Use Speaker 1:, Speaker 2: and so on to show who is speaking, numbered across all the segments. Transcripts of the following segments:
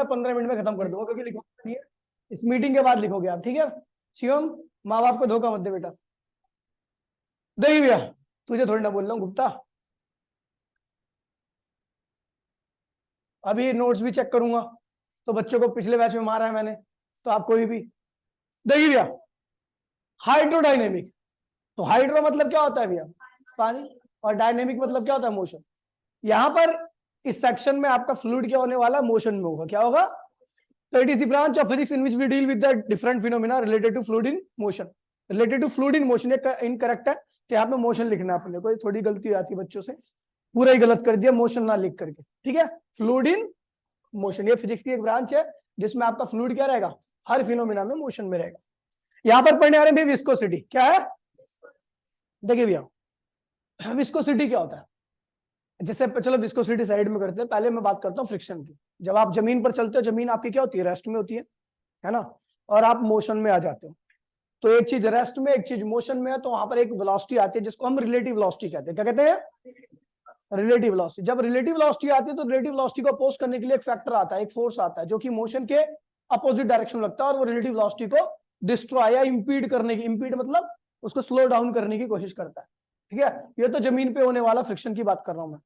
Speaker 1: 15 minute में खत्म कर दूंगा, क्योंकि लिखोगे नहीं है, इस मीटिंग के बाद लिखोगे आप, ठीक है। शिवम, माँ बाप को धोखा मत दे बेटा। देखिए भैया, तुझे थोड़ी ना बोल रहा हूँ गुप्ता, अभी नोट्स भी चेक करूंगा, तो बच्चों को पिछले बैच में मारा है मैंने, तो आप कोई भी। देखिए भैया, हाइड्रोडायनेमिक, तो हाइड्रो मतलब क्या होता है भैया, पानी, और डायनेमिक मतलब क्या होता है, मोशन। यहां पर इस सेक्शन में आपका फ्लूइड क्या होने वाला है, मोशन में होगा, क्या होगा। तो it is the branch of physics in which we deal with the different phenomena related to fluid in motion. Related to fluid in motion, incorrect है, तो यहाँ पे मोशन लिखना है अपने को, थोड़ी गलती आती है बच्चों से, पूरा ही गलत कर दिया, मोशन ना लिख करके, ठीक है। फ्लूइड इन मोशन, ये फिजिक्स की एक ब्रांच है जिसमें आपका फ्लूइड क्या रहेगा, हर फिनोमेना में मोशन में रहेगा। यहां पर पढ़ने आ रहे हैं विस्कोसिटी, क्या है। देखिए भैया, विस्कोसिटी क्या होता है, जैसे चलो विस्कोसिटी साइड में करते हैं, पहले मैं बात करता हूँ फ्रिक्शन की। जब आप जमीन पर चलते हो, जमीन आपकी क्या होती है, रेस्ट में होती है ना, और आप मोशन में आ जाते हो, तो एक चीज रेस्ट में, एक चीज मोशन में है, तो वहां पर एक वेलोसिटी आती है जिसको हम रिलेटिव वेलोसिटी कहते हैं। क्या कहते हैं, रिलेटिव वेलोसिटी। जब रिलेटिव वेलोसिटी आती है तो रिलेटिव वेलोसिटी को अपोज करने के लिए एक फैक्टर आता है, एक फोर्स आता है, जो कि मोशन के अपोजिट डायरेक्शन में लगता है, और वो रिलेटिव वेलोसिटी को डिस्ट्रॉय या इंपीड करने की, इंपीड मतलब उसको स्लो डाउन करने की कोशिश करता है, ठीक है। ये तो जमीन पे होने वाला फ्रिक्शन की बात कर रहा हूं मैं।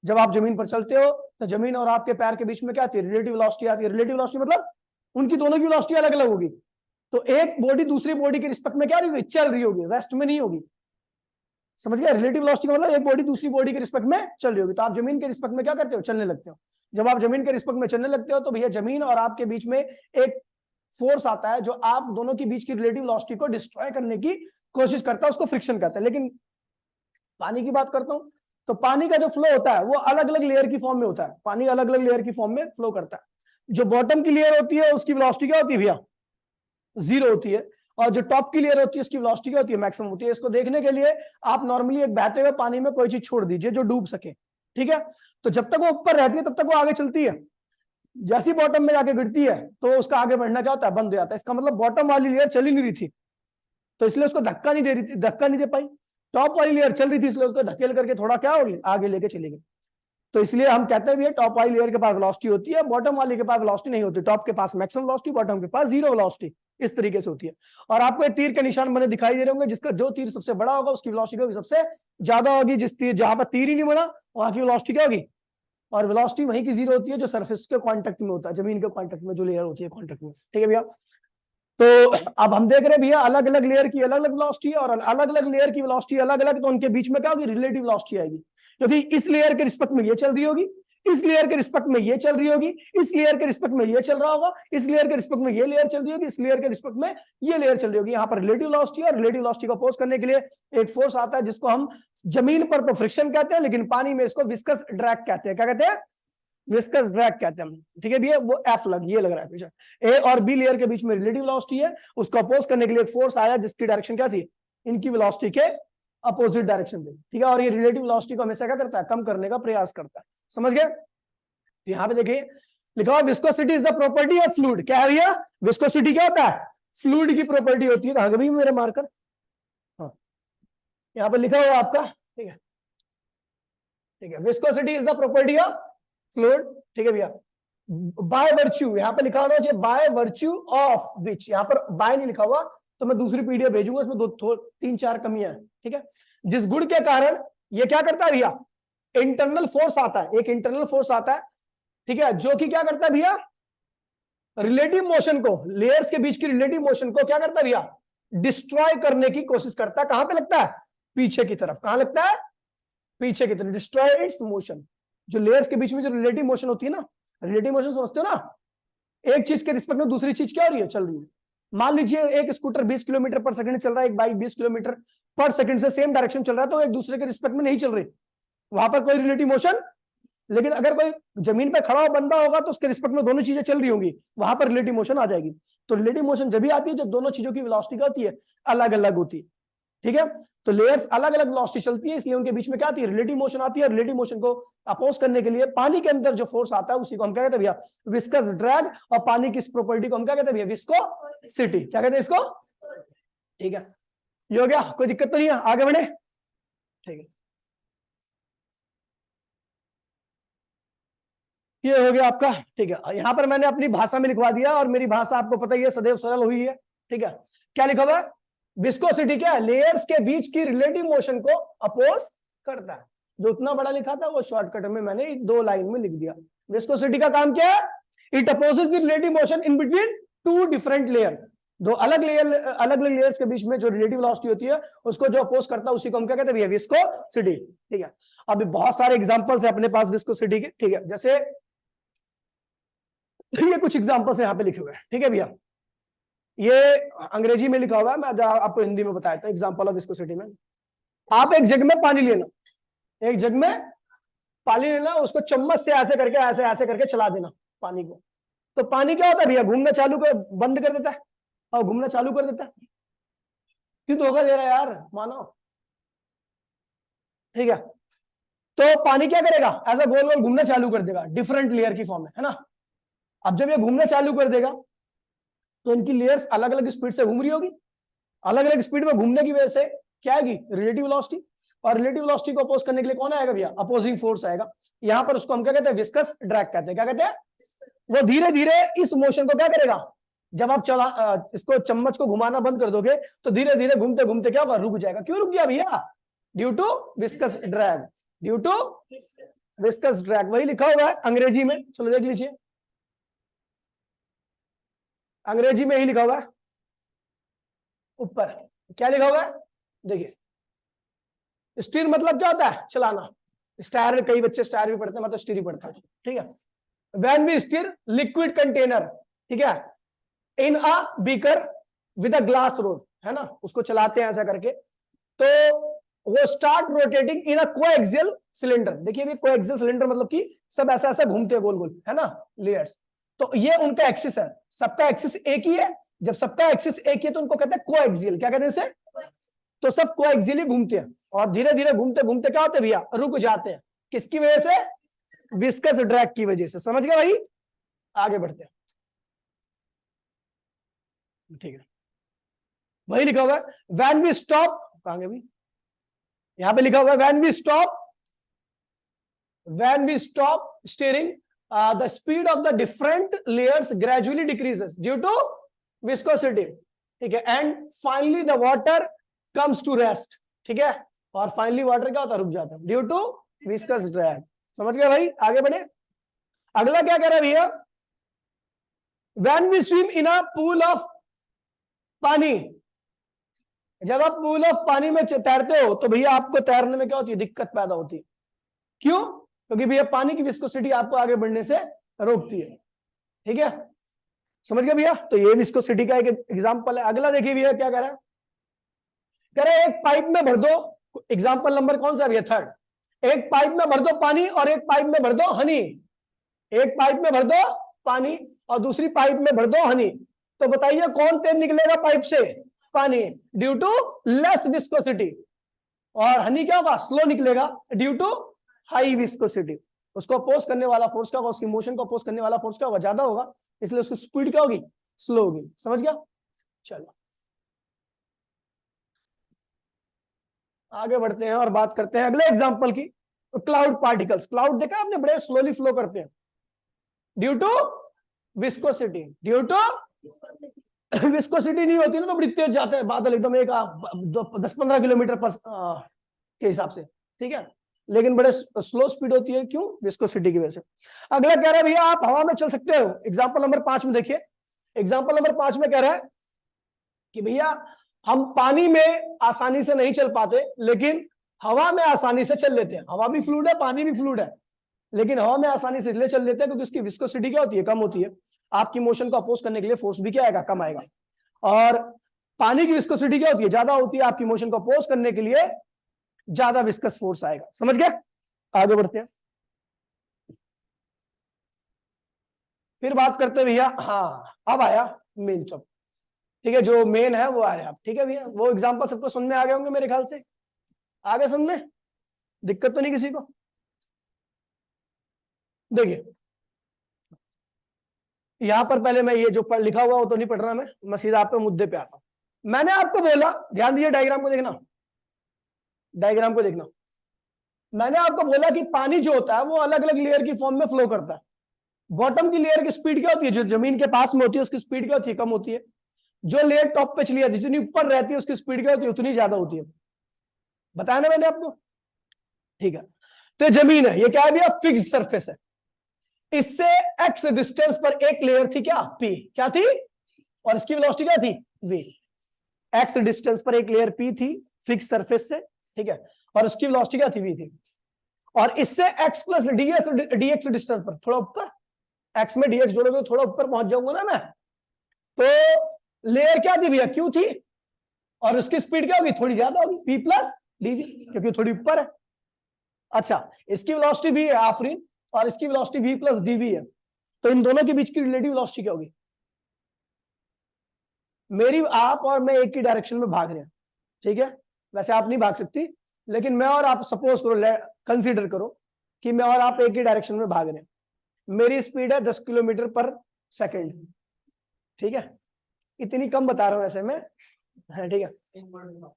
Speaker 1: जब आप जमीन पर चलते हो तो जमीन और आपके पैर के बीच में क्या आती है, रिलेटिव वेलोसिटी आती है। रिलेटिव वेलोसिटी मतलब उनकी दोनों की वेलोसिटी अलग अलग होगी, तो एक बॉडी दूसरी बॉडी के रिस्पेक्ट में क्या रही होगी, चल रही होगी, रेस्ट में नहीं होगी। समझ गया, रिलेटिव वेलोसिटी का मतलब एक बॉडी दूसरी बॉडी के रिस्पेक्ट में चल रही होगी। तो आप जमीन के रिस्पेक्ट में क्या करते हो, चलने लगते हो। जब आप जमीन के रिस्पेक्ट में चलने लगते हो तो भैया जमीन और आपके बीच में एक फोर्स आता है जो आप दोनों के बीच की रिलेटिव वेलोसिटी को डिस्ट्रॉय करने की कोशिश करता है, उसको फ्रिक्शन कहते हैं। लेकिन पानी की बात करता हूं, तो पानी का जो फ्लो होता है वो अलग अलग लेयर की फॉर्म में होता है। पानी अलग अलग लेयर की फॉर्म में फ्लो करता है। जो बॉटम की लेयर होती है उसकी वेलोसिटी क्या होती है भैया, 0 होती है, और जो टॉप की लेयर होती है उसकी वेलोसिटी क्या होती है, मैक्सिमम होती है। इसको देखने के लिए आप नॉर्मली एक बहते हुए पानी में कोई चीज छोड़ दीजिए जो डूब सके, ठीक है। तो जब तक वो ऊपर रहती है तब तक वो आगे चलती है, जैसी बॉटम में जाके गिरती है तो उसका आगे बढ़ना क्या होता है, बंद हो जाता है। इसका मतलब बॉटम वाली लेयर चल ही नहीं रही थी, तो इसलिए उसको धक्का नहीं दे रही थी, धक्का नहीं दे पाई। टॉप वाली लेयर चल रही थी, इसलिए उसको धकेल करके थोड़ा क्या होगी, आगे लेके चली गई। तो इसलिए हम कहते हैं भी टॉप वाली लेयर के पास वेलोसिटी होती है, बॉटम वाली के पास वेलोसिटी नहीं होती। टॉप के पास मैक्सिमम वेलोसिटी, बॉटम के पास 0 वेलोसिटी, इस तरीके से होती है। और आपको एक तीर के निशान बने दिखाई दे रहे होंगे, जिसका जो तीर सबसे बड़ा होगा उसकी वेलोसिटी होगी सबसे ज्यादा होगी। जिस तीर, जहां पर तीर ही नहीं बना वहां की वेलोसिटी क्या होगी, और वेलोसिटी वहीं की 0 होती है जो सरफेस के कांटेक्ट में होता है, जमीन के कांटेक्ट में जो लेयर होती है कांटेक्ट में, ठीक है भैया। तो अब हम देख रहे हैं भैया अलग अलग लेयर की अलग अलग वेलोसिटी है, और अलग अलग लेयर की वेलोसिटी अलग अलग, तो उनके बीच में क्या होगी, रिलेटिव वेलोसिटी आएगी। क्योंकि इस लेयर के रिस्पेक्ट में ये चल रही होगी, इस लेयर के रिस्पेक्ट में ये चल रही होगी, इस लेयर के रिस्पेक्ट में ये चल रहा होगा, इस लेयर के रिस्पेक्ट में ये लेयर चल रही होगी, इस लेयर के रिस्पेक्ट में ये लेयर चल रही होगी। यहाँ पर रिलेटिव वेलोसिटी है, रिलेटिव वेलोसिटी को अपोज करने के लिए एक फोर्स आता है जिसको हम जमीन पर तो फ्रिक्शन कहते हैं, लेकिन पानी में इसको विस्कस ड्रैग कहते हैं। क्या कहते हैं, विस्कस ड्रैग कहते हैं हम, ठीक है भैया। वो एफ लग, ये लग रहा है पीछे। ए और बी लेयर के बीच में रिलेटिव वेलोसिटी है, उसको अपोज करने के लिए एक फोर्स आया जिसकी डायरेक्शन क्या थी, इनकी वेलोसिटी के अपोजिट डायरेक्शन थी, ठीक है। और ये रिलेटिव वेलोसिटी को हमेशा क्या करता है, कम करने का प्रयास करता है। समझ गए। तो यहाँ पे देखिए लिखा हुआ viscosity is the property of fluid. क्या है भैया, विस्कोसिटी क्या होता है, फ्लूइड की प्रॉपर्टी होती है। कहां भी मेरे मार्कर, हाँ यहाँ पे लिखा हुआ आपका, ठीक है, ठीक है। Viscosity is the property of fluid, ठीक है भैया। बाय वर्च्यू, यहाँ पे लिखा होना चाहिए बाय वर्च्यू ऑफ विच, यहाँ पर बाय नहीं लिखा हुआ, तो मैं दूसरी पीडीएफ भेजूंगा, इसमें दो तीन चार कमियां हैं, ठीक है। जिस गुण के कारण ये क्या करता है भैया, इंटरनल फोर्स आता है, एक इंटरनल फोर्स आता है, ठीक है, जो कि क्या करता है भैया, रिलेटिव मोशन को, लेयर्स के बीच की रिलेटिव मोशन को क्या करता है भैया, डिस्ट्रॉय करने की कोशिश करता है। कहां पे लगता है, पीछे की तरफ। कहां लगता है, पीछे की तरफ। डिस्ट्रॉय इट्स मोशन, जो लेयर्स के बीच में जो रिलेटिव मोशन होती है ना, रिलेटिव मोशन समझते हो ना, एक चीज के रिस्पेक्ट में दूसरी चीज क्या हो रही है, चल रही है। मान लीजिए एक स्कूटर 20 किलोमीटर पर सेकंड चल रहा है, एक बाइक 20 किलोमीटर पर सेकंड से सेम डायरेक्शन चल रहा है, तो एक दूसरे के रिस्पेक्ट में नहीं चल रही, वहां पर कोई रिलेटिव मोशन। लेकिन अगर कोई जमीन पर खड़ा हुआ बंदा होगा तो उसके रिस्पेक्ट में दोनों चीजें चल रही होंगी, वहां पर रिलेटिव मोशन आ जाएगी। तो रिलेटिव मोशन जब भी आती है जब दोनों चीजों की वेलोसिटी क्या होती है, अलग अलग होती है, ठीक है। तो लेयर्स अलग अलग वेलोसिटी चलती है, इसलिए उनके बीच में क्या आती है, रिलेटिव मोशन आती है। रिलेटिव मोशन को अपोज करने के लिए पानी के अंदर जो फोर्स आता है उसी को हम क्या कहते हैं भैया, विस्कस ड्रैग। और पानी की इस प्रॉपर्टी को हम क्या कहते हैं भैया, विस्कोसिटी। क्या कहते हैं इसको, ठीक है। ये हो गया, कोई दिक्कत तो नहीं है, आगे बढ़े, ठीक है। ये हो गया आपका, ठीक है। यहां पर मैंने अपनी भाषा में लिखवा दिया, और मेरी भाषा आपको पता ही है सदैव सरल हुई है, ठीक है। क्या लिखा हुआ है? विस्कोसिटी क्या है? लेयर्स के बीच की रिलेटिव मोशन को अपोज करता है। जो उतना बड़ा लिखा था वो शॉर्टकट में मैंने 2 लाइन में लिख दिया। विस्कोसिटी का काम क्या है? It opposes the relative motion in between 2 different layer. दो अलग लेयर्स के बीच में जो रिलेटिव वेलोसिटी होती है उसको जो अपोज करता है उसी को हम क्या कहते हैं भैया? विस्कोसिटी, ठीक है। अभी बहुत सारे एग्जांपल्स है अपने पास विस्कोसिटी के, ठीक है। जैसे ये कुछ एग्जांपल्स यहां पे लिखे हुए हैं, ठीक है भैया। ये अंग्रेजी में लिखा हुआ है, मैं आपको हिंदी में बताया था। एग्जांपल ऑफ विस्कोसिटी में, आप एक जग में पानी लेना, एक जग में पानी लेना, उसको चम्मच से ऐसे करके ऐसे ऐसे करके चला देना पानी को। तो पानी क्या होता है भैया? घूमना चालू कर, बंद कर देता है और घूमना चालू कर देता है। क्यों धोखा दे रहा है यार, मानो, ठीक है। तो पानी क्या करेगा? ऐसा गोल गोल घूमना चालू कर देगा, डिफरेंट लेयर की फॉर्म में, है ना। अब जब ये घूमना चालू कर देगा तो इनकी लेयर्स अलग अलग स्पीड से घूम रही होगी। अलग अलग स्पीड में घूमने की वजह से क्या आएगी? Relative velocity. और रिलेटिव वेलोसिटी को अपोज करने के लिए कौन आएगा भैया? अपोजिंग फोर्स आएगा। यहां पर उसको हम क्या कहते हैं? विस्कस ड्रैग कहते हैं। क्या कहते हैं? वो धीरे धीरे इस मोशन को क्या करेगा? जब आप इसको चम्मच को घुमाना बंद कर दोगे तो धीरे धीरे घूमते घूमते क्या होगा? रुक जाएगा। क्यों रुक गया भैया? Due to viscous drag, due to viscous drag. वही लिखा हुआ है अंग्रेजी में, चलो देख लीजिए। अंग्रेजी में ही लिखा हुआ है ऊपर। क्या लिखा हुआ है? देखिए, स्टीयर मतलब क्या होता है? चलाना। स्टायर, कई बच्चे स्टायर भी पढ़ते हैं, मैं तो स्टीयर ही पढ़ता हूं, ठीक है। When we stir liquid container, ठीक है, in a beaker with a glass rod, है ना, उसको चलाते हैं ऐसा करके, तो वो start rotating in a coaxial cylinder. देखिए कोएक्सियल सिलेंडर मतलब कि सब ऐसा ऐसा घूमते हैं गोल गोल, है ना, लेयर्स। तो ये उनका एक्सिस है, सबका एक्सिस एक ही है। जब सबका एक्सिस एक ही है तो उनको कहते हैं कोएक्सियल। क्या कहते हैं इसे? तो सब कोएक्सियली घूमते हैं और धीरे धीरे घूमते घूमते क्या होते हैं भैया? रुक जाते हैं। किसकी वजह से? विस्कस ड्रैग की वजह से। समझ गए भाई? आगे बढ़ते हैं, ठीक है। वही लिखा हुआ है व्हेन वी स्टॉप, कहां भी यहां पे लिखा हुआ है when we stop stirring the speed of the different layers gradually decreases due to viscosity, ठीक है। and finally the water comes to rest, ठीक है। और फाइनली वाटर क्या होता है? रुक जाता है ड्यू टू विस्कस ड्रैग। समझ गए भाई? आगे बढ़े। अगला क्या कह रहा है भैया? When we swim in a pool of pani, जब आप पूल ऑफ पानी में तैरते हो तो भैया आपको तैरने में क्या होती है? दिक्कत पैदा होती है। क्यों? क्योंकि भैया पानी की विस्कोसिटी आपको आगे बढ़ने से रोकती है, ठीक है। समझ गए भैया? तो ये विस्कोसिटी का एक एग्जांपल है। अगला देखिए भैया क्या कह रहा है? कह रहे एक पाइप में भर दो, एग्जांपल नंबर कौन सा भैया? 3rd। एक पाइप में भर दो पानी और एक पाइप में भर दो हनी। एक पाइप में भर दो पानी और दूसरी पाइप में भर दो हनी। तो बताइए कौन तेज निकलेगा पाइप से? पानी, ड्यू टू लेस विस्कोसिटी। और हनी क्या होगा? स्लो निकलेगा ड्यू टू हाई विस्कोसिटी। उसको अपोज करने वाला फोर्स क्या होगा? उसकी मोशन को अपोज करने वाला फोर्स क्या होगा? ज्यादा होगा, इसलिए उसकी स्पीड क्या होगी? स्लो होगी। समझ गया? चलो आगे बढ़ते हैं और बात करते हैं अगले एग्जांपल की। Cloud particles. क्लाउड देखा आपने? बड़े स्लोली फ्लो करते हैं due to viscosity. Due to viscosity नहीं होती ना तो बड़ी तेज जाते हैं बादल, एकदम 10-15 किलोमीटर पर के हिसाब से, ठीक है। लेकिन बड़े स्लो स्पीड होती है। क्यों? विस्कोसिटी की वजह से। अगला कह रहा है भैया आप हवा में चल सकते हो। एग्जांपल नंबर 5 में देखिए। एग्जांपल नंबर 5 में कह रहा है कि भैया हम पानी में आसानी से नहीं चल पाते लेकिन हवा में आसानी से चल लेते हैं। हवा भी फ्लूइड है, पानी भी फ्लूइड है, लेकिन हवा में आसानी से इसलिए चल लेते हैं क्योंकि उसकी विस्कोसिटी क्या होती है? कम होती है। आपकी मोशन को अपोज करने के लिए फोर्स भी क्या आएगा? कम आएगा। और पानी की विस्कोसिटी क्या होती है? ज्यादा होती है। आपकी मोशन को अपोज करने के लिए ज्यादा विस्कस फोर्स आएगा। समझ गए? आगे बढ़ते हैं, फिर बात करते हैं भैया। हाँ, अब आया मेन चॉप, ठीक है, जो मेन है वो आया। ठीक है भैया, वो एग्जांपल सबको समझ में आ गए होंगे मेरे ख्याल से। आगे समझ में दिक्कत तो नहीं किसी को? देखिए यहां पर पहले मैं ये जो लिखा हुआ वो तो नहीं पढ़ रहा, मैं सीधा आप पे मुद्दे पे आता हूं। मैंने आपको बोला, ध्यान दीजिए, डायग्राम को देखना, डायग्राम को देखना। मैंने आपको बोला कि पानी जो होता है वो अलग अलग लेयर की फॉर्म में फ्लो करता है। बॉटम की लेयर की स्पीड क्या होती है, जो जमीन के पास में होती है उसकी स्पीड क्या होती है, कम होती है। जो लेयर टॉप पे चली जाती है, जितनी ऊपर रहती है उसकी स्पीड क्या होती है, उतनी ज्यादा होती है। बताया ना मैंने आपको, ठीक है। तो जमीन है, ये क्या है भैया, फिक्स्ड सरफेस है। इससे एक्स डिस्टेंस पर एक लेयर थी क्या, पी, क्या थी, और इसकी वेलोसिटी क्या थी, वी। एक्स डिस्टेंस पर एक लेयर पी थी फिक्स सरफेस से, ठीक है, और उसकी वेलोसिटी क्या थी, वी थी। और इससे एक्स प्लस डीएक्स डिस्टेंस पर, थोड़ा ऊपर, एक्स में डीएक्स जोड़ोगे तो थोड़ा ऊपर पहुंच जाऊंगा ना मैं, तो लेयर क्या थी भैया, क्यू थी, और उसकी स्पीड क्या होगी, थोड़ी ज्यादा होगी, पी प्लस डीवी, क्योंकि थोड़ी ऊपर है। अच्छा, इसकी वेलोसिटी वी है आफरीन, और इसकी वेलोसिटी वी प्लस डीवी है, तो इन दोनों के बीच की रिलेटिव वेलोसिटी क्या होगी। मेरी, आप और मैं एक ही डायरेक्शन में भाग रहे हैं, ठीक है, वैसे आप नहीं भाग सकती, लेकिन मैं और आप, सपोज करो, कंसीडर करो कि मैं और आप एक ही डायरेक्शन में भाग रहे हैं। मेरी स्पीड है 10 किलोमीटर पर सेकेंड, ठीक है, इतनी कम बता रहा हूं ऐसे में, हाँ ठीक है,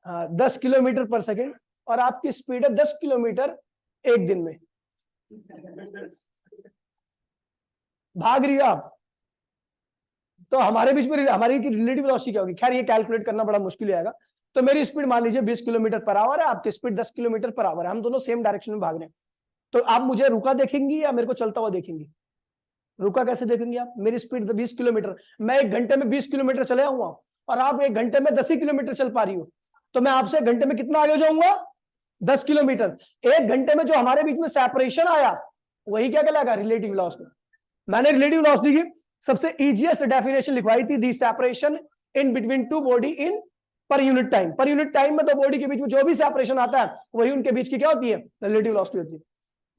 Speaker 1: हाँ 10 किलोमीटर पर सेकेंड, और आपकी स्पीड है 10 किलोमीटर एक दिन में, भाग रही हो आप, तो हमारे बीच में हमारी रिलेटिव वेलोसिटी क्या होगी। खैर ये कैलकुलेट करना बड़ा मुश्किल आएगा। तो मेरी स्पीड मान लीजिए 20 किलोमीटर पर आवर है, आपकी स्पीड 10 किलोमीटर पर आवर है, हम दोनों सेम डायरेक्शन में भाग रहे हैं। तो आप मुझे रुका देखेंगी या मेरे को चलता हुआ देखेंगी, रुका कैसे देखेंगे आप, मेरी स्पीड 20 किलोमीटर, मैं एक घंटे में 20 किलोमीटर चले आऊंगा, और आप एक घंटे में 10 ही किलोमीटर चल पा रही हो, तो मैं आपसे एक घंटे में कितना आगे जाऊंगा, 10 किलोमीटर। एक घंटे में जो हमारे बीच में सेपरेशन आया, वही क्या कहलाएगा, रिलेटिव वेलोसिटी। मैंने रिलेटिव वेलोसिटी की सबसे इजीएस्ट डेफिनेशन लिखवाई थी, the separation in between two body in per unit time. Per unit time में दो बॉडी के बीच में जो भी सेपरेशन आता है, वही उनके बीच की क्या होती है, रिलेटिव वेलोसिटी होती है।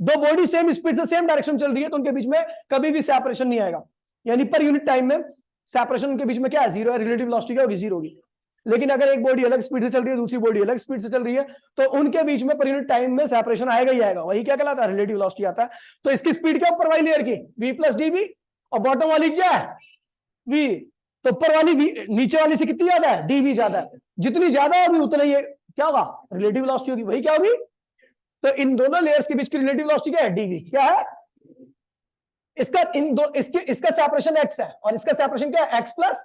Speaker 1: दो बॉडी सेम स्पीड से सेम डायरेक्शन चल रही है, तो उनके बीच में कभी भी सेपरेशन नहीं आएगा, यानी पर यूनिट टाइम में सेपरेशन उनके बीच में क्या है, जीरो है, रिलेटिव वेलोसिटी क्या होगी, जीरो होगी। लेकिन अगर एक बॉडी अलग स्पीड से चल रही है, दूसरी बॉडी अलग स्पीड से चल रही है, तो उनके बीच में पर यूनिट टाइम में सेपरेशन आएगा ही आएगा, वही क्या कहलाता है, रिलेटिव वेलोसिटी आता है। तो इसकी स्पीड क्या ऊपर वाली लेयर की, वी प्लस डीवी, और बॉटम वाली क्या है, वी। तो ऊपर वाली वी नीचे वाली से कितनी ज्यादा है, डीवी ज्यादा है, जितनी ज्यादा होगी उतना ये क्या होगा, रिलेटिव वेलोसिटी होगी, वही क्या होगी। तो इन दोनों लेयर्स के बीच की रिलेटिव वेलोसिटी क्या है, डीवी, क्या है इसका, इन दो इसके, इसका सेपरेशन एक्स है और इसका सेपरेशन क्या है, एक्स प्लस,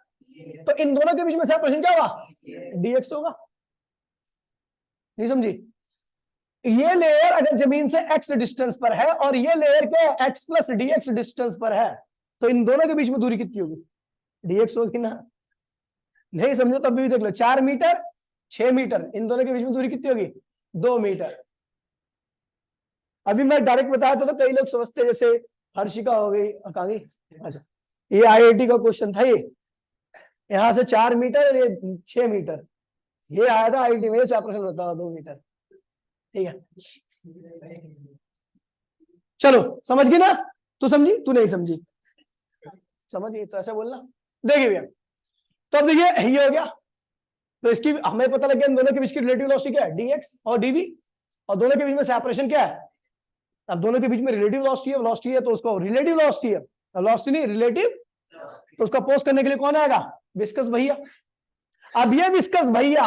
Speaker 1: तो इन दोनों के बीच में सेपरेशन क्या होगा, डीएक्स होगा। नहीं समझी, ये लेयर अगर जमीन से एक्स डिस्टेंस पर है और ये लेयर क्या है, एक्स प्लस डीएक्स डिस्टेंस पर है, तो इन दोनों के बीच में दूरी कितनी होगी, डीएक्स होगी ना। नहीं समझो तब भी देख लो, 4 मीटर 6 मीटर, इन दोनों के बीच में दूरी कितनी होगी, 2 मीटर। अभी मैं डायरेक्ट बताया था तो कई लोग समझते जैसे हर्षिका हो गई, कहाँ गई, अच्छा ये आईआईटी का क्वेश्चन था, ये यहां से 4 मीटर, ये 6 मीटर, ये आया था आईआईटी में, सेपरेशन होता है 2 मीटर, ठीक है। चलो समझ गई ना, तू समझी, तू नहीं समझी, समझ गई तो ऐसा बोलना। देखिए भैया, तो अब देखिए ये हो गया, तो इसकी हमें पता लग गया इन दोनों के बीच की रिलेटिव वेलोसिटी क्या है, डीएक्स और डीवी, और दोनों के बीच में सेपरेशन क्या है। अब दोनों के बीच में रिलेटिव वेलोसिटी है, तो उसको रिलेटिव वेलोसिटी है, वेलोसिटी नहीं रिलेटिव, तो उसका अपोज करने के लिए कौन आएगा, विस्कस भैया। अब ये विस्कस भैया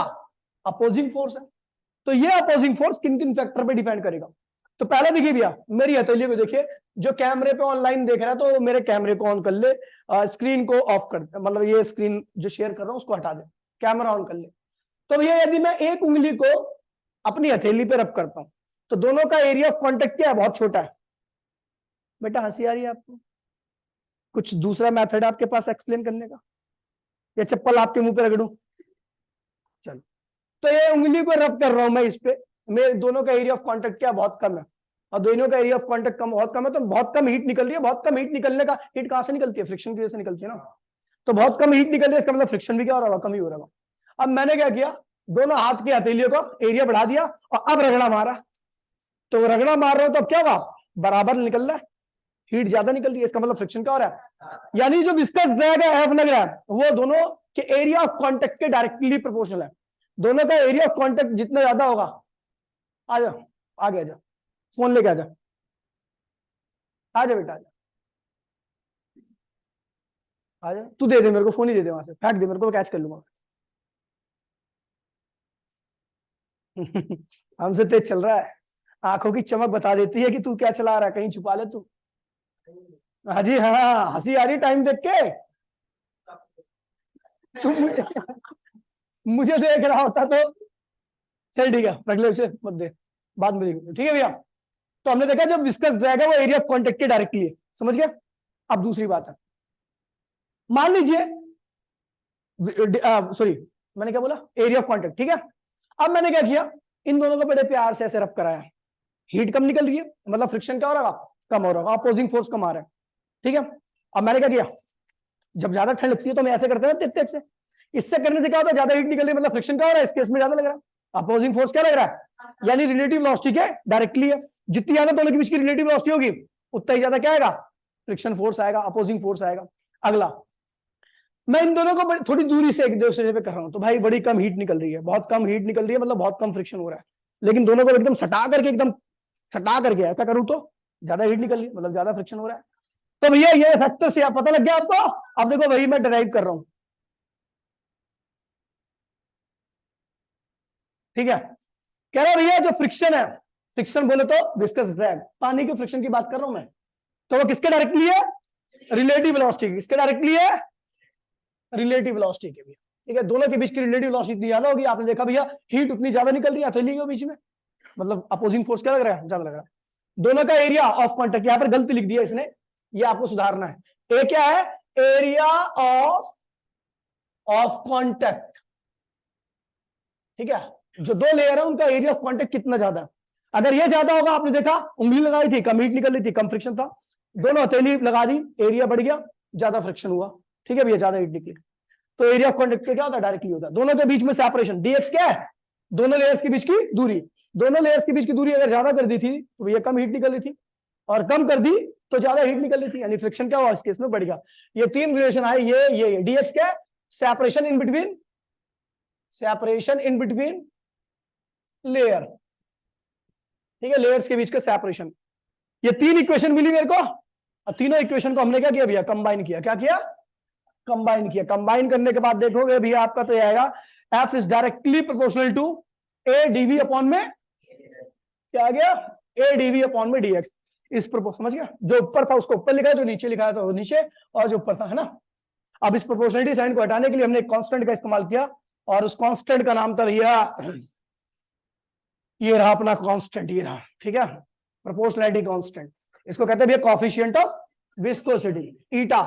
Speaker 1: अपोजिंग फोर्स है, तो ये अपोजिंग फोर्स किन किन फैक्टर पे डिपेंड करेगा। तो पहले देखिए भैया, मेरी हथेली को देखिए, जो कैमरे पे ऑनलाइन देख रहा है तो मेरे कैमरे को ऑन कर ले, स्क्रीन को ऑफ कर, मतलब ये स्क्रीन जो शेयर कर रहा हूं उसको हटा दे, कैमरा ऑन कर ले। तो भैया यदि मैं एक उंगली को अपनी हथेली पे रब करता हूं, तो दोनों का एरिया ऑफ कॉन्टेक्ट क्या है, बहुत छोटा है। बेटा हंसी आ रही है आपको, कुछ दूसरा मेथड आपके पास एक्सप्लेन करने का, या चप्पल आपके मुंह पे रगड़ूं, चलो। तो ये उंगली को रब कर रहा हूं मैं इस पे, मेरे दोनों का एरिया ऑफ कांटेक्ट क्या बहुत कम है, और दोनों का एरिया ऑफ कांटेक्ट बहुत कम है, तो बहुत कम हीट निकल रही है। बहुत कम हीट निकलने का, हीट कहां से निकलती है, फ्रिक्शन की वजह से निकलती है ना, तो बहुत कम हीट निकल रही है, इसका मतलब फ्रिक्शन भी क्या हो रहा होगा, कम ही हो रहा होगा। अब मैंने क्या किया, दोनों हाथ की हथेलियों का एरिया बढ़ा दिया और अब रगड़ा मारा, तो रगड़ा मार रहा हूं तो अब क्या होगा, बराबर निकल रहा है, हीट ज्यादा निकल रही है, इसका मतलब फ्रिक्शन क्या हो रहा है, यानी जो विस्कस ड्रैग है, एफ लग रहा है, वो दोनों के एरिया ऑफ कांटेक्ट के डायरेक्टली प्रोपोर्शनल है। दोनों का एरिया ऑफ कांटेक्ट जितना ज्यादा होगा, आ जाओ आगे, आ जा, फोन लेके आ जा, आ जा बेटा, आ जा, आ जा, तू दे दे मेरे को, फोन ही दे दे, वहां से फेंक दे मेरे को, कैच कर लूंगा। हमसे तेज चल रहा है, आंखों की चमक बता देती है कि तू क्या चला रहा है, कहीं छुपा ले तू। हाँ जी, हाँ, हंसी आ रही टाइम देख के। तुम मुझे देख रहा होता तो चल ठीक है, रख ले उसे, मत दे, बाद में देखो, ठीक है भैया। तो हमने देखा जब विस्कस ड्रैग है वो एरिया ऑफ कांटेक्ट के डायरेक्टली है, समझ गया। अब दूसरी बात है, मान लीजिए, सॉरी मैंने क्या बोला, एरिया ऑफ कांटेक्ट, ठीक है। अब मैंने क्या किया, इन दोनों को बड़े प्यार से ऐसे रब कराया, हीट कम निकल रही है, मतलब फ्रिक्शन क्या हो रहा है, कम हो रहा है, अपोजिंग फोर्स कम आ रहा है, ठीक है। अब मैंने क्या किया, जब ज्यादा ठंड लगती है तो मैं ऐसे करते हैं तेज से, इससे करने से क्या होता है, ज्यादा हीट निकल रही है, मतलब फ्रिक्शन क्या हो रहा है, इस केस में ज्यादा लग रहा है, अपोजिंग फोर्स क्या लग रहा है, यानी रिलेटिव वेलोसिटी के डायरेक्टली है। जितनी ज्यादा दोनों के बीच की रिलेटिव वेलोसिटी होगी उतना ही ज्यादा क्या आएगा, फ्रिक्शन फोर्स आएगा, अपोजिंग फोर्स आएगा। अगला, मैं इन दोनों को थोड़ी दूरी से एक दूसरे पे कर रहा हूं, तो भाई बड़ी कम हीट निकल रही है, बहुत कम हीट निकल रही है, मतलब बहुत कम फ्रिक्शन हो रहा है। लेकिन दोनों को एकदम सटा करके, एकदम सटा करके ऐसा करूं तो ज्यादा हीट निकल रही है, मतलब ज्यादा फ्रिक्शन हो रहा है। तो भैया ये फैक्टर से पता लग गया आपको। अब देखो वही मैं डिराइव कर रहा हूं, ठीक है। कह रहा भैया जो फ्रिक्शन है, फ्रिक्शन बोले तो विस्कस ड्रैग, पानी के फ्रिक्शन की बात कर रहा हूं मैं, तो वो किसके डायरेक्टली है, रिलेटिव वेलोसिटी, किसके डायरेक्टली है, रिलेटिव वेलोसिटी के भी, ठीक है। दोनों के बीच की रिलेटिव वेलोसिटी इतनी ज्यादा होगी, आपने देखा भैया हीट उतनी ज्यादा निकल रही है हथेली के बीच में, मतलब अपोजिंग फोर्स क्या लग रहा है, ज्यादा लग रहा है। दोनों का एरिया ऑफ कांटेक्ट, यहां पर गलती लिख दिया इसने, ये आपको सुधारना है। ए क्या है, एरिया ऑफ कांटेक्ट, ठीक है। जो दो लेयर है उनका एरिया ऑफ कांटेक्ट कितना ज्यादा है, अगर ये ज्यादा होगा, आपने देखा उंगली लगाई थी, कम हीट निकल रही थी, कम फ्रिक्शन था, दोनों हथेली लगा दी, एरिया बढ़ गया, ज्यादा फ्रिक्शन हुआ, ठीक है भैया, ज्यादा हीट निकली। तो एरिया ऑफ कांटेक्ट क्या होता है, डायरेक्टली होता है। दोनों के बीच में सेपरेशन डीएक्स क्या है, दोनों लेयर्स के बीच की दूरी, दोनों लेयर्स के बीच की दूरी अगर ज्यादा कर दी थी तो भैया कम हीट निकल रही थी, और कम कर दी तो ज्यादा हीट निकल रही थी, यानी फ्रिक्शन क्या हुआ इस केस में बढ़ गया। ये तीन रिलेशन आए, ये डीएक्स क्या है, separation in between, separation in between layer, ठीक है, लेयर्स के बीच का सेपरेशन। ये तीन इक्वेशन मिली मेरे को, और तीनों इक्वेशन को हमने क्या किया भैया, कंबाइन किया। क्या किया, कंबाइन किया। कंबाइन करने के बाद देखोगे भैया आपका तो ये आएगा, F is directly proportional to A dv upon में, क्या आ गया, ए डीवी अपॉन में डीएक्स। इस प्रोपोर्शन, समझ गया, जो ऊपर था उसको ऊपर लिखा है, जो नीचे लिखा है तो नीचे, और जो ऊपर था, है ना। अब इस प्रोपोर्शनलिटी साइन को हटाने के लिए हमने एक कांस्टेंट का इस्तेमाल किया, और उस कांस्टेंट का नाम था भैया, ये रहा अपना कांस्टेंट, ये रहा, ठीक है, प्रोपोर्शनलिटी कांस्टेंट। इसको कहते हैं भैया कोएफिशिएंट ऑफ विस्कोसिटी, ईटा।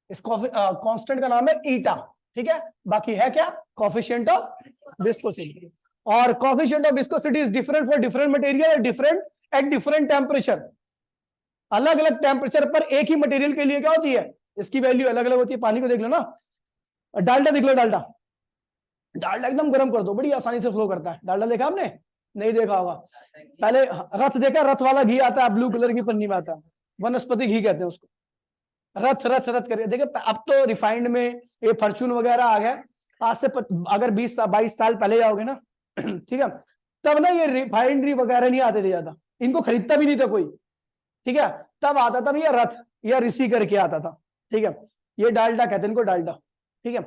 Speaker 1: इस कांस्टेंट का नाम है ईटा, ठीक है। बाकी है क्या, कोएफिशिएंट ऑफ विस्कोसिटी। और coefficient of viscosity is different for different material, different at different temperature. अलग अलग टेम्परेचर पर एक ही मटेरियल के लिए क्या होती है, इसकी वैल्यू अलग अलग होती है। पानी को देख लो ना, डाल्डा देख लो, डाल्डा, डाल्डा एकदम गर्म कर दो, बड़ी आसानी से फ्लो करता है। डाल्डा देखा आपने, नहीं देखा होगा। पहले रथ देखा, रथ वाला घी आता है, ब्लू कलर की पन्नी में आता है, वनस्पति घी कहते हैं उसको। रथ रथ रथ करके देखिए, अब तो रिफाइंड में ये फॉर्च्यून वगैरह आ गया। आज से अगर 20-22 साल पहले जाओगे ना, ठीक है, तब ना ये रिफाइनरी वगैरह नहीं आते थे ज्यादा, इनको खरीदता भी नहीं था कोई, ठीक है। तब आता था भैया रथ या ऋषि करके आता था, ठीक है। ये डालडा कहते हैं इनको, डालडा, ठीक है।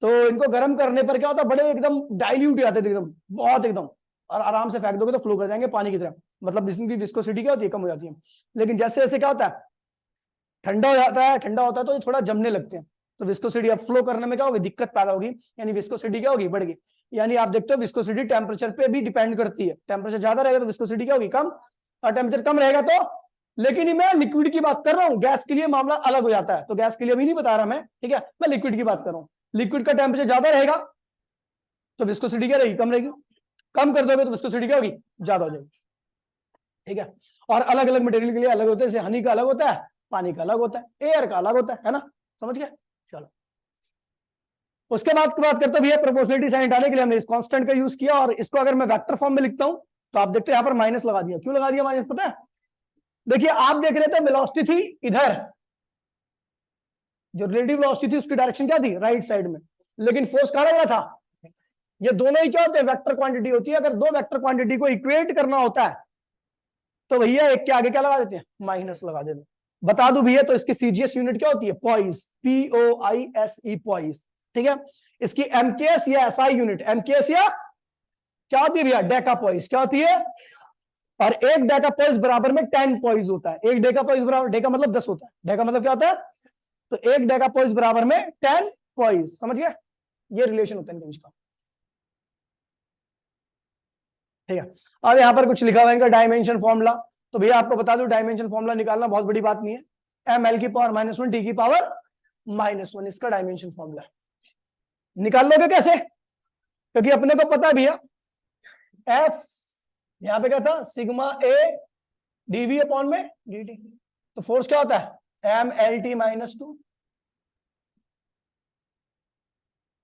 Speaker 1: तो इनको गर्म करने पर क्या होता है, बड़े एकदम डाइल्यूट आते थे, एकदम बहुत एकदम, और आराम से फेंक दोगे तो फ्लो कर जाएंगे पानी की तरह, मतलब इसकी विस्कोसिटी क्या होती है, कम हो जाती है। लेकिन जैसे जैसे क्या होता है, ठंडा हो जाता है, ठंडा होता है तो ये थोड़ा जमने लगते हैं, तो विस्कोसिटी अब फ्लो करने में क्या होगी, दिक्कत पैदा होगी, यानी विस्कोसिटी क्या होगी, बढ़ गई। यानी आप देखते हो विस्कोसिटी टेम्परेचर पे भी डिपेंड करती है, टेम्परेचर ज्यादा रहेगा तो विस्कोसिटी क्या होगी, कम, और टेम्परेचर कम रहेगा तो। लेकिन मैं लिक्विड की बात कर रहा हूँ, गैस के लिए मामला अलग हो जाता है, तो गैस के लिए भी नहीं बता रहा मैं, ठीक है, मैं लिक्विड की बात कर रहा हूँ। लिक्विड का टेम्परेचर ज्यादा रहेगा तो विस्कोसिटी क्या रहेगी, कम रहेगी, कम कर दोगे तो विस्कोसिटी क्या होगी, ज्यादा हो जाएगी, ठीक है। और अलग अलग मटेरियल के लिए अलग होते हैं, जैसे हनी का अलग होता है, पानी का अलग होता है, एयर का अलग होता है ना, समझ गए। चलो, उसके बाद की बात करते हैं भैया, प्रोपोर्शनलिटी साइन हटाने के लिए हमने इस कांस्टेंट का यूज किया, और इसको अगर मैं वेक्टर फॉर्म में लिखता हूं तो आप देखते हो यहां पर माइनस लगा दिया। क्यों लगा दिया माइनस, पता है, देखिए आप देख रहे थे वेलोसिटी थी इधर, जो रिलेटिव वेलोसिटी थी उसकी डायरेक्शन क्या थी, राइट साइड में, लेकिन फोर्स कहां लग रहा था, ये दोनों ही क्या होते हैं, वेक्टर क्वांटिटी होती है। अगर दो वेक्टर क्वांटिटी को इक्वेट करना होता है तो भैया एक के आगे क्या लगा देते हैं, माइनस लगा देते हैं। बता दूं भैया, तो इसकी सीजीएस यूनिट क्या होती है, पॉइस, POISE, पॉइस, ठीक है। इसकी एमकेएस या एसआई यूनिट, एमकेएस या क्या होती है भैया, डेका पॉइस, क्या होती है। और एक डेका पॉइस बराबर में 10 पॉइस होता है। एक डेका पॉइस बराबर, डेका मतलब 10 होता है, डेका मतलब क्या होता है, तो एक डेका पॉइस बराबर में 10 पॉइस, समझ गए, ये रिलेशन होता है इनके बीच का, ठीक है। अब यहां पर कुछ लिखा हुआ है इनका डायमेंशन फॉर्मूला, तो भैया आपको बता दूं डायमेंशन फॉर्मूला निकालना बहुत बड़ी बात नहीं है, एम एल की पावर -1 टी की पावर -1 इसका डायमेंशन फॉर्मूला है। निकाल लोगे कैसे, क्योंकि अपने को पता है भैया एफ यहां पे क्या था, सिग्मा ए डीवी अपॉन में dt, तो फोर्स क्या होता है एम एल टी -2,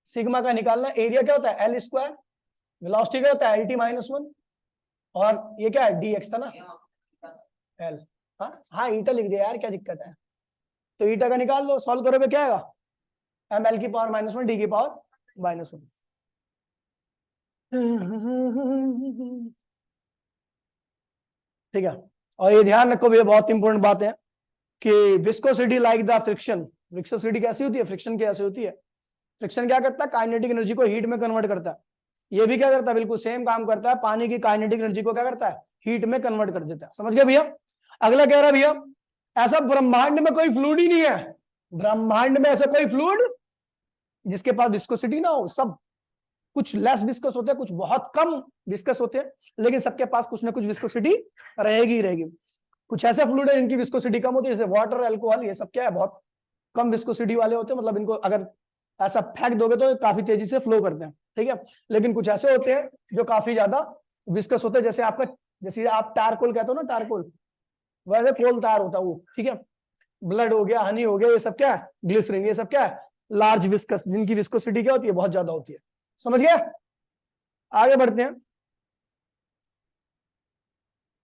Speaker 1: सिग्मा का निकालना, एरिया क्या होता है एल स्क्वायर, वेलोसिटी क्या होता है एल टी -1, और ये क्या है dx था ना एल, हाँ ईटा लिख दिया यार, क्या दिक्कत है, तो ईटा का निकाल लो, सॉल्व करोगे क्या आएगा, एम एल की पावर -1 डी की पावर -1, ठीक है। और ये ध्यान रखो भैया बहुत इंपॉर्टेंट बात है कि viscosity like the friction, viscosity कैसी होती है, फ्रिक्शन कैसे होती है, फ्रिक्शन क्या करता है, काइनेटिक एनर्जी को हीट में कन्वर्ट करता है, ये भी क्या करता है, बिल्कुल सेम काम करता है, पानी की काइनेटिक एनर्जी को क्या करता है, हीट में कन्वर्ट कर देता है, समझ गए भैया। अगला कह रहा है भैया ऐसा ब्रह्मांड में कोई फ्लूइड ही नहीं है, ब्रह्मांड में ऐसा कोई फ्लूइड जिसके पास विस्कोसिटी ना हो, सब कुछ लेस विस्कस होते हैं, कुछ बहुत कम विस्कस होते हैं, लेकिन सबके पास कुछ ना कुछ विस्कोसिटी रहेगी ही रहेगी। कुछ ऐसे फ्लूइड है जिनकी विस्कोसिटी कम होती है, जैसे वाटर, अल्कोहल, ये सब क्या है बहुत कम विस्कोसिटी वाले होते हैं, मतलब इनको अगर ऐसा फेंक दोगे तो काफी तेजी से फ्लो करते हैं, ठीक है। लेकिन कुछ ऐसे होते हैं जो काफी ज्यादा विस्कस होते हैं, जैसे आपका, जैसे आप टारकोल कहते हो ना, टारकोल, वैसे कोल तार होता है वो, ठीक है। ब्लड हो गया, हनी हो गया, ये सब क्या है, ग्लिसरीन, ये सब क्या है, लार्ज विस्कस, जिनकी विस्कोसिटी क्या होती है, बहुत ज्यादा होती है, समझ गया। आगे बढ़ते हैं,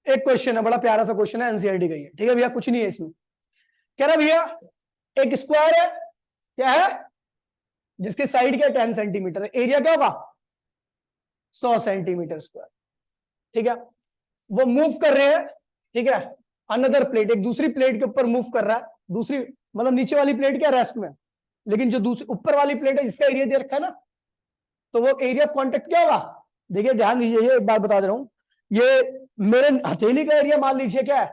Speaker 1: एक क्वेश्चन है, बड़ा प्यारा सा क्वेश्चन है, एनसीईआरटी का ही है, ठीक है भैया, कुछ नहीं है इसमें। कह रहा भैया एक स्क्वायर है, क्या है, जिसके साइड क्या 10 सेंटीमीटर है, एरिया क्या होगा 100 सेंटीमीटर स्क्वायर, ठीक है। वो मूव कर रहे हैं, ठीक है, अनदर प्लेट, एक दूसरी प्लेट के ऊपर मूव कर रहा है, दूसरी मतलब नीचे वाली प्लेट क्या रेस्ट में, लेकिन जो दूसरी ऊपर वाली प्लेट है इसका एरिया दे रखा है ना, तो वो एरिया ऑफ कांटेक्ट क्या होगा, देखिए ध्यान दीजिए, ये एक बात बता दे रहा हूं, ये मेरे हथेली का एरिया मान लीजिए क्या है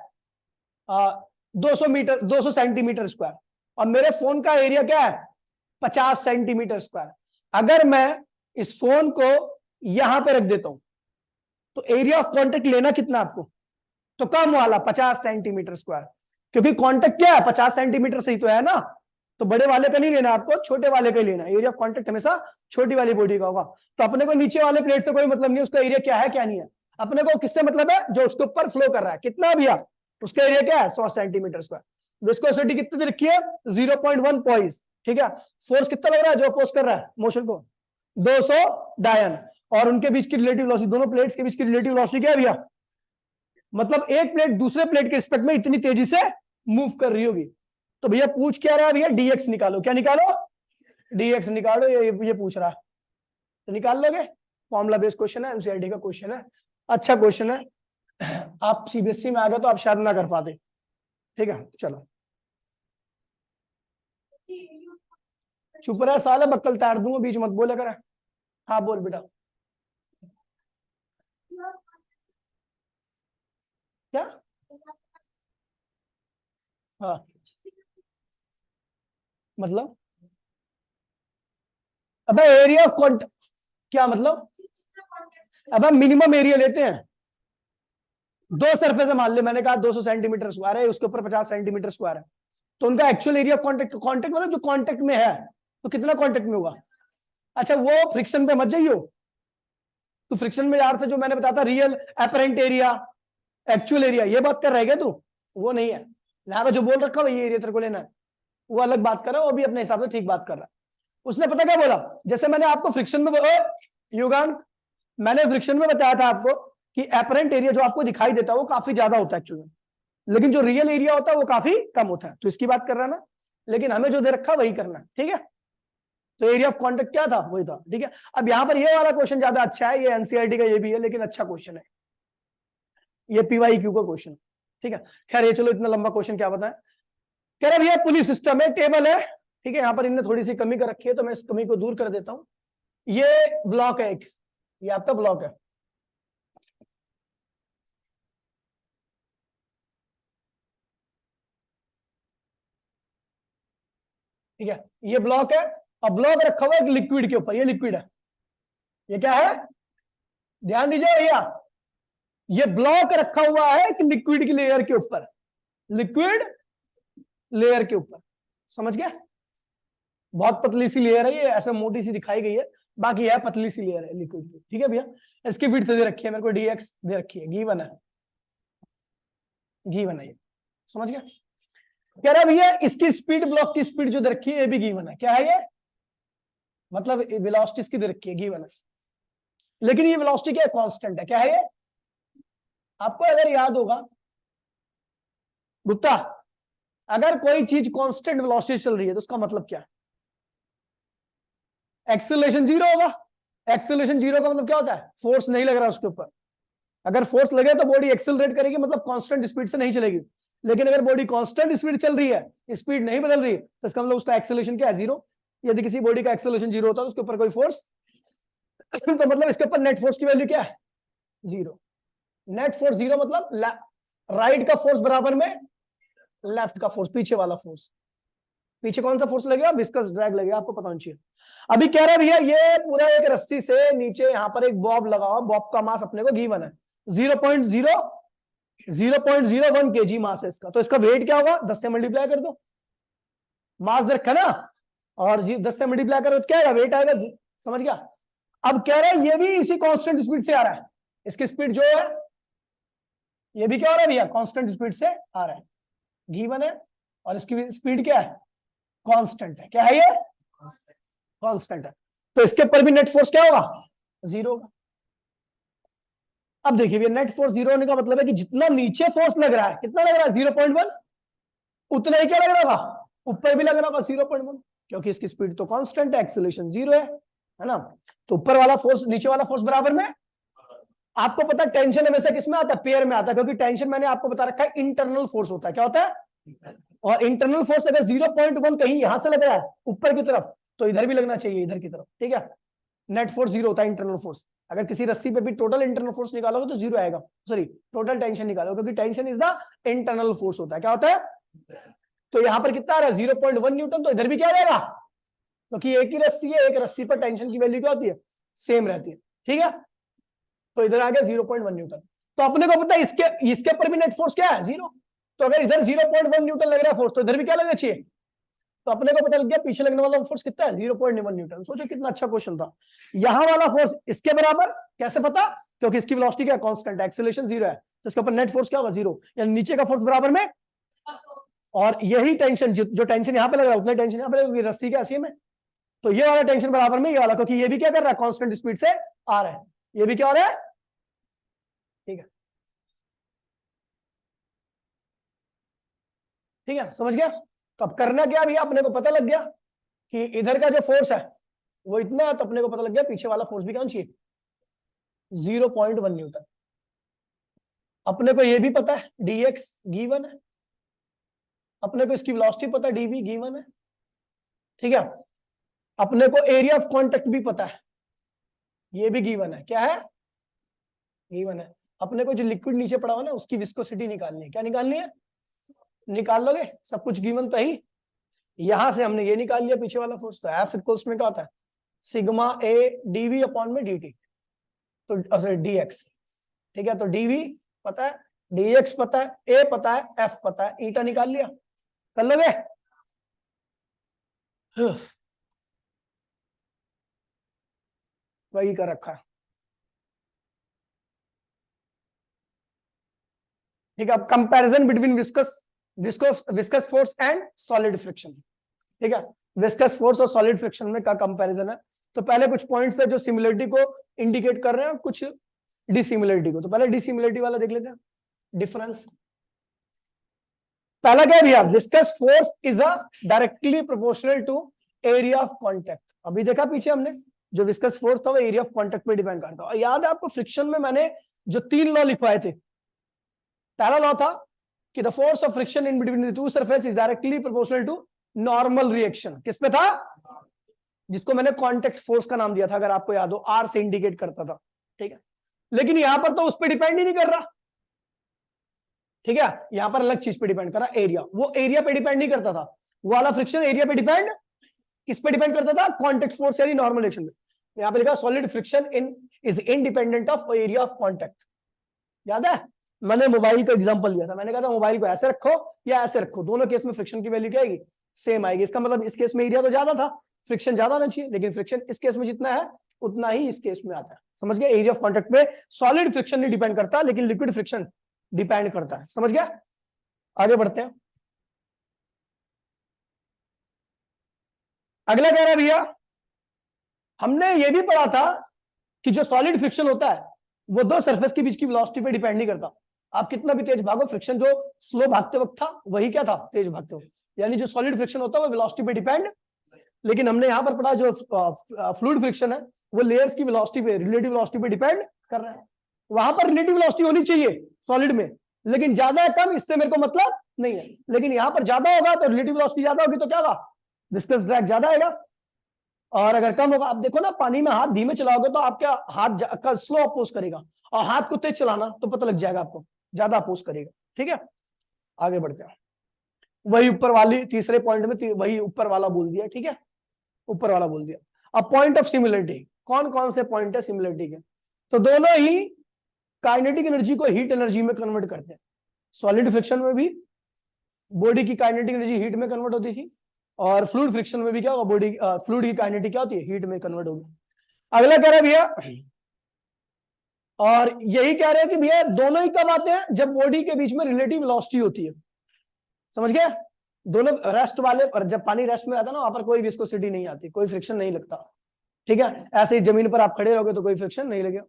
Speaker 1: 200 मीटर, 200 सेंटीमीटर स्क्वायर, और मेरे फोन का एरिया क्या है 50 सेंटीमीटर स्क्वायर। अगर मैं इस फोन को यहां पे रख देता हूं तो एरिया ऑफ कांटेक्ट लेना कितना आपको, तो कम वाला 50 सेंटीमीटर स्क्वायर, क्योंकि कांटेक्ट क्या है 50 सेंटीमीटर से ही तो है ना, तो बड़े वाले का नहीं लेना आपको, छोटे वाले का ही लेना, एरिया ऑफ कांटेक्ट हमेशा छोटी वाली बॉडी का होगा। तो अपने को नीचे वाले प्लेट से कोई मतलब नहीं, उसका एरिया क्या है क्या नहीं है, अपने को किससे मतलब है, जो उसके ऊपर फ्लो कर रहा है, कितना भैया, उसका एरिया क्या है 100 सेंटीमीटर स्क्वायर। विस्कोसिटी कितनी दे रखी है 0.1 पॉइस, ठीक है। फोर्स कितना लग रहा है जो अपोज कर रहा है मोशन को 200 डायन, और उनके बीच की रिलेटिव वेलोसिटी, दोनों प्लेट्स के बीच की रिलेटिव वेलोसिटी क्या है भैया, मतलब एक प्लेट दूसरे प्लेट के रिस्पेक्ट में इतनी तेजी से मूव कर रही होगी। तो भैया पूछ क्या रहा है भैया, डीएक्स निकालो, क्या निकालो, डीएक्स निकालो, ये पूछ रहा है, तो निकाल लोगे, फॉर्मुला बेस्ड क्वेश्चन है, एनसीईआरटी का क्वेश्चन है, अच्छा क्वेश्चन है, आप सीबीएसई में आ गए तो आप शायद ना कर पाते, ठीक है। चलो चुप रहा साला, बक्कल तार दूंगा, बीच मत बोले कर, हाँ बोल बेटा, क्या, हाँ मतलब, अबे एरिया ऑफ कॉन्ट, क्या मतलब, अब हम मिनिमम एरिया लेते हैं, दो सरफेस मान ले, मैंने कहा 200 सेंटीमीटर स्क्वायर है, उसके ऊपर 50 सेंटीमीटर स्क्वायर है, तो उनका actual area of contact, contact मतलब जो कांटेक्ट में है, तो कितना कांटेक्ट में होगा, अच्छा वो फ्रिक्शन पे मत जाइयो, तो फ्रिक्शन में यार था जो मैंने बताया था, real apparent area, actual area, ये बात कर रहा है क्या तू, वो नहीं है, यहाँ पे जो बोल रखा है ये एरिया तेरे को लेना है, वो अलग बात कर रहा है, वो भी अपने हिसाब से ठीक बात कर रहा है। उसने पता क्या बोला, जैसे मैंने आपको फ्रिक्शन में युगान, मैंने फ्रिक्शन में बताया था आपको कि एपरेंट एरिया जो आपको दिखाई देता है वो काफी ज्यादा होता है एक्चुअली, लेकिन जो रियल एरिया होता है वो काफी कम होता है, तो इसकी बात कर रहा है ना, लेकिन हमें जो दे रखा वही करना है, ठीक है। तो एरिया ऑफ कांटेक्ट क्या था, वही था, ठीक है। अब यहाँ पर ये वाला क्वेश्चन ज्यादा अच्छा है, ये एनसीईआरटी का ये भी है, लेकिन अच्छा क्वेश्चन है, ये पीवाईक्यू का क्वेश्चन, ठीक है। खैर ये चलो, इतना लंबा क्वेश्चन क्या बताएं, कह रहा भैया पुलिस सिस्टम है, टेबल है, ठीक है, यहाँ पर इनने थोड़ी सी कमी कर रखी है, तो मैं इस कमी को दूर कर देता हूं, ये ब्लॉक है एक, ये आपका ब्लॉक है, ठीक है, ये ब्लॉक है और ब्लॉक रखा हुआ है एक लिक्विड के ऊपर, ये लिक्विड है, ये क्या है, ध्यान दीजिए भैया, ये ब्लॉक रखा हुआ है एक लिक्विड की लेयर के ऊपर, लिक्विड लेयर के ऊपर, समझ गया, बहुत पतली सी लेयर है ये, ऐसे मोटी सी दिखाई गई है, बाकी है पतली सी लेयर है लिक्विड की, ठीक है भैया। इसकी विड्थ दे रखी है मेरे को, dx दे रखी है, गिवन है, गिवन है ये, समझ गया। कह रहा भैया इसकी स्पीड, ब्लॉक की स्पीड जो दे रखी है ये भी गिवन है, क्या है ये, मतलब वेलोसिटी इसकी दे रखी है, गिवन है, लेकिन ये वेलोसिटी क्या है, कांस्टेंट है, क्या है ये, आपको अगर याद होगा गुप्ता, अगर कोई चीज कांस्टेंट वेलोसिटी चल रही है तो उसका मतलब क्या है, एक्सेलरेशन जीरो होगा, एक्सेलरेशन जीरो का मतलब क्या होता है, फोर्स नहीं लग रहा उसके ऊपर, अगर फोर्स लगे तो बॉडी एक्सेलरेट करेगी, मतलब कांस्टेंट स्पीड से नहीं चलेगी, लेकिन अगर बॉडी कांस्टेंट स्पीड चल रही है, स्पीड नहीं बदल रही है, तो इसका मतलब उसका एक्सेलरेशन क्या है, जीरो। यदि किसी बॉडी का एक्सेलरेशन जीरो होता है तो उसके ऊपर कोई फोर्स तो मतलब इसके ऊपर नेट फोर्स की वैल्यू क्या है, जीरो, नेट फोर्स जीरो, मतलब राइट का फोर्स बराबर में लेफ्ट का फोर्स, पीछे वाला फोर्स, पीछे कौन सा फोर्स लगेगा, विस्कस ड्रैग लगेगा, आपको पता होना चाहिए। अभी कह रहा है भैया ये पूरा एक रस्सी से नीचे यहाँ पर एक बॉब लगा हुआ, बॉब का मास अपने को गिवन है 0.01 kg मास है इसका, तो इसका वेट क्या होगा, 10 से मल्टीप्लाई कर दो, मास दे रखा ना, और 10 से मल्टीप्लाई करो तो क्या आएगा, वेट आएगा, समझ गया। अब कह रहा है ये भी इसी कांस्टेंट स्पीड से आ रहा है, इसकी स्पीड जो है ये भी क्या हो रहा है भैया, कांस्टेंट स्पीड से आ रहा है, गिवन है, और इसकी स्पीड क्या है, कांस्टेंट है, क्या है ये, कांस्टेंट है, तो इसके ऊपर भी नेट फोर्स क्या होगा, जीरो होगा। अब देखिए नेट फोर्स जीरो होने का मतलब है कि जितना नीचे फोर्स लग रहा है, कितना लग रहा है, 0.1, उतना ही क्या लग रहा होगा, ऊपर भी लग रहा होगा 0.1, क्योंकि इसकी स्पीड तो कांस्टेंट है, एक्सेलरेशन जीरो है ना, तो ऊपर वाला फोर्स नीचे वाला फोर्स बराबर में। आपको पता है टेंशन हमेशा किसमें आता है, पेयर में आता है, क्योंकि टेंशन मैंने आपको बता रखा है इंटरनल फोर्स होता है, क्या होता है, और इंटरनल फोर्स अगर 0.1 कहीं यहां से लग रहा है ऊपर की तरफ, तो इधर भी लगना चाहिए, इधर की तरफ, ठीक है, नेट फोर्स जीरो होता है, इंटरनल फोर्स। अगर किसी रस्सी पे भी टोटल इंटरनल फोर्स निकालोगे तो जीरो आएगा, सॉरी टोटल टेंशन निकालोगे, क्योंकि tension is the internal force होता है, क्या होता है, तो यहां पर कितना आ रहा है 0.1 न्यूटन, तो इधर भी क्या आ जाएगा, क्योंकि एक ही रस्सी है, एक रस्सी पर टेंशन की वैल्यू क्या होती है, सेम रहती है, ठीक है, तो इधर आ गया 0.1 न्यूटन। तो अपने को पता है इसके ऊपर भी नेट फोर्स क्या है, जीरो, तो अगर इधर 0.1 न्यूटन लग रहा है फोर्स, तो इधर भी क्या लगना चाहिए, तो अपने को पता लग गया पीछे लगने वाला फोर्स कितना है, 0.1 न्यूटन। सोचो कितना अच्छा क्वेश्चन था। यहां वाला फोर्स इसके बराबर कैसे पता, क्योंकि इसकी वेलोसिटी क्या कांस्टेंट है, एक्सेलरेशन जीरो है, तो इसके ऊपर नेट फोर्स क्या होगा, जीरो, यानी नीचे का फोर्स बराबर में, और यही टेंशन जो टेंशन यहां पे लग रहा है उतना टेंशन यहां पे लगेगी, रस्सी के एसिए में, तो ये वाला टेंशन बराबर में ये वाला, क्योंकि ये भी क्या कर रहा है, कांस्टेंट स्पीड से आ रहा है, ये भी क्या हो रहा है, ठीक है, ठीक है, समझ गया। तो अब करना क्या भी, अपने को पता लग गया कि इधर का जो फोर्स है वो इतना है, तो अपने को पता लग गया पीछे वाला फोर्स भी क्या चाहिए, 0.1 न्यूटन। अपने को ये भी पता है dx गिवन है, अपने को इसकी वेलोसिटी पता है dv गिवन है, ठीक है, अपने को एरिया ऑफ कांटेक्ट भी पता है, ये भी गिवन है, क्या है, गिवन है। अपने को जो लिक्विड नीचे पड़ा हुआ ना उसकी विस्कोसिटी निकालनी है, क्या निकालनी है, निकाल लोगे, सब कुछ गिवन तो ही, यहां से हमने ये निकाल लिया पीछे वाला फोर्स, तो F इक्वल्स में क्या होता है, सिग्मा a dv अपॉन में dt, तो dx, ठीक है, तो dv पता है, dx पता है, a पता है, f पता है, ईटा निकाल लिया, कर लोगे, वही कर रखा है, ठीक है। अब comparison between viscous force and solid friction, ठीक है, विस्कस फोर्स और सॉलिड फ्रिक्शन में का कंपैरिजन है। तो पहले कुछ पॉइंट्स है जो सिमिलरिटी को इंडिकेट कर रहे हैं, कुछ डिसिमिलरिटी को, तो पहले डिसिमिलरिटी वाला देख लेते हैं, डिफरेंस। पहला क्या है भैया, viscous force is a directly proportional to area of contact. अभी देखा पीछे हमने जो विस्कस फोर्स था वो एरिया ऑफ कांटेक्ट पे डिपेंड करता है, और याद है आपको फ्रिक्शन में मैंने जो 3 लॉ लिखवाए थे, पहला लॉ था कि the force of friction in between the two surface is directly proportional to normal reaction, किस पे था, जिसको मैंने कांटेक्ट फोर्स का नाम दिया था, अगर आपको याद हो, आर से इंडिकेट करता था, ठीक है, लेकिन यहां पर तो उस पर डिपेंड ही नहीं कर रहा, ठीक है, यहां पर अलग चीज पे डिपेंड कर रहा, एरिया, वो एरिया पे डिपेंड नहीं करता था, वो वाला फ्रिक्शन एरिया पे डिपेंड किस पे डिपेंड करता था? कॉन्टेक्ट फोर्स यानी नॉर्मल एक्शन पे। यहाँ पे लिखा solid friction in is independent of area of contact. याद है मैंने मोबाइल का एग्जांपल दिया था, मैंने कहा था मोबाइल को ऐसे रखो या ऐसे रखो, दोनों केस में फ्रिक्शन की वैल्यू क्या आएगी? सेम आएगी। इसका मतलब इस केस में एरिया तो ज्यादा था, फ्रिक्शन ज्यादा आना चाहिए, लेकिन फ्रिक्शन इस केस में जितना है उतना ही इस केस में आता है। समझ गया? एरिया ऑफ कॉन्टेक्ट पे सॉलिड फ्रिक्शन नहीं डिपेंड करता, लेकिन लिक्विड फ्रिक्शन डिपेंड करता है। समझ गया? आगे बढ़ते हैं। अगला कह रहा है भैया, हमने ये भी पढ़ा था कि जो सॉलिड फ्रिक्शन होता है वो दो सरफेस के बीच की वेलोसिटी पे डिपेंड नहीं करता। आप कितना भी तेज भागो, फ्रिक्शन जो स्लो भागते वक्त था वही क्या था? तेज भागते वक्त। यानी जो सॉलिड फ्रिक्शन होता है वो वेलोसिटी पे डिपेंड, लेकिन हमने यहां पर पढ़ा जो फ्लूइड फ्रिक्शन है वो लेयर्स की वेलोसिटी पे, रिलेटिव वेलोसिटी पे डिपेंड कर रहा है। वहां पर रिलेटिव वेलोसिटी होनी चाहिए सॉलिड में, लेकिन ज्यादा है कम इससे मेरे को मतलब नहीं है। लेकिन यहां पर ज्यादा होगा तो रिलेटिव वेलोसिटी ज्यादा होगी तो क्या होगा? विस्कस ड्रैग ज्यादा आएगा। और अगर कम होगा, आप देखो ना पानी में हाथ धीमे चलाओगे तो आपका हाथ का स्लो अपोज करेगा, और हाथ को तेज चलाना तो पता लग जाएगा आपको, ज्यादा अपोज करेगा। ठीक है, आगे बढ़ते हैं। वही ऊपर वाली तीसरे पॉइंट में वही ऊपर वाला बोल दिया। ठीक है, ऊपर वाला बोल दिया। अब पॉइंट ऑफ सिमिलरिटी, कौन कौन से पॉइंट है सिमिलरिटी के? तो दोनों ही काइनेटिक एनर्जी को हीट एनर्जी में कन्वर्ट करते हैं। सॉलिड फ्रिक्शन में भी बॉडी की काइनेटिक एनर्जी हीट में कन्वर्ट होती थी, और फ्लूइड फ्रिक्शन में भी क्या होगा? बॉडी फ्लूइड की काइनेटिक क्या होती है? हीट में कन्वर्ट होगी। अगला कह रहा है भैया, और यही कह रहे हैं कि भैया दोनों ही कब आते हैं? जब बॉडी के बीच में रिलेटिव वेलोसिटी होती है। समझ गए? दोनों रेस्ट वाले, और जब पानी रेस्ट में आता है ना, वहां पर कोई विस्कोसिटी नहीं आती, कोई फ्रिक्शन नहीं लगता। ठीक है, ऐसे ही जमीन पर आप खड़े रहोगे तो कोई फ्रिक्शन नहीं लगेगा।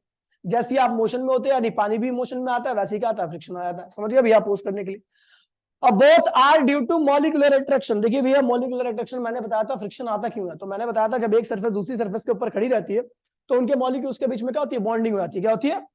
Speaker 1: जैसे आप मोशन में होते हैं, यानी पानी भी मोशन में आता है, वैसे ही क्या आता है? फ्रिक्शन आ जाता है। समझ गए भैया? पोज करने के लिए। अब both are due to molecular attraction. देखिए भैया, मॉलिक्यूलर अट्रैक्शन मैंने बताया था फ्रिक्शन आता क्यों है, तो मैंने बताया था जब एक सरफेस दूसरी सरफेस के ऊपर खड़ी रहती है तो उनके मॉलिक्यूल्स के बीच में क्या होती है? बॉन्डिंग हो जाती है। क्या होती है?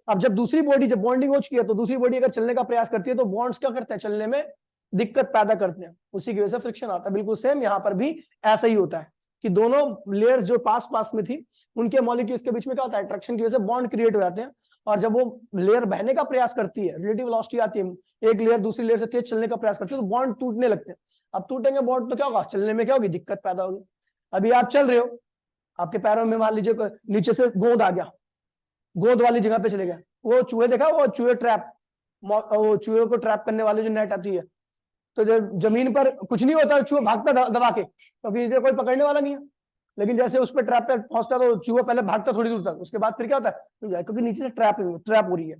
Speaker 1: अब जब दूसरी बॉडी, जब बॉन्डिंग हो चुकी है तो दूसरी बॉडी अगर चलने का प्रयास करती है तो बॉन्ड्स क्या करते हैं? चलने में दिक्कत पैदा करते हैं, उसी की वजह से फ्रिक्शन आता है। बिल्कुल सेम यहाँ पर भी ऐसा ही होता है कि दोनों लेयर्स जो पास पास में थी उनके मॉलिक्यूल्स के बीच में क्या होता है? अट्रैक्शन की वजह से बॉन्ड क्रिएट हो जाते हैं, और जब वो लेयर बहने का प्रयास करती है, रिलेटिव वेलोसिटी आती है, एक लेयर दूसरी लेयर से तेज चलने का प्रयास करती है तो बॉन्ड टूटने लगते हैं। अब टूटेंगे बॉन्ड तो क्या होगा? चलने में क्या होगी? दिक्कत पैदा होगी। अभी आप चल रहे हो, आपके पैरों में मान लीजिए नीचे से गोंद आ गया, गोंद वाली जगह पे चले गए, वो चूहे देखा, वो चूहे ट्रैप, वो चूहे को ट्रैप करने वाली जो नेट आती है, तो जब जमीन पर कुछ नहीं होता, चूहा भागता दबा के, क्योंकि इधर कोई पकड़ने वाला नहीं है। लेकिन जैसे उस पर ट्रैप पे पहुंचता तो चूहा पहले भागता थोड़ी दूर तक, उसके बाद फिर क्या होता है? क्योंकि नीचे से ट्रैप हो रही है।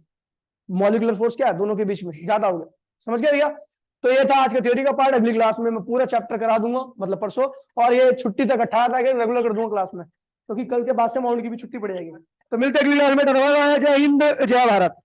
Speaker 1: मॉलिक्यूलर फोर्स क्या है? दोनों के बीच में ज्यादा हो गया। समझ गया भैया? तो ये था आज का थ्योरी का पार्ट। अगली क्लास में मैं पूरा चैप्टर करा दूंगा, मतलब परसों, और ये छुट्टी तक 18 तारीख रेगुलर कर दूंगा क्लास में, क्योंकि कल के बाद से माउंट की भी छुट्टी पड़ जाएगी। तो मिलते अगली क्लास में। जय हिंद, जय भारत।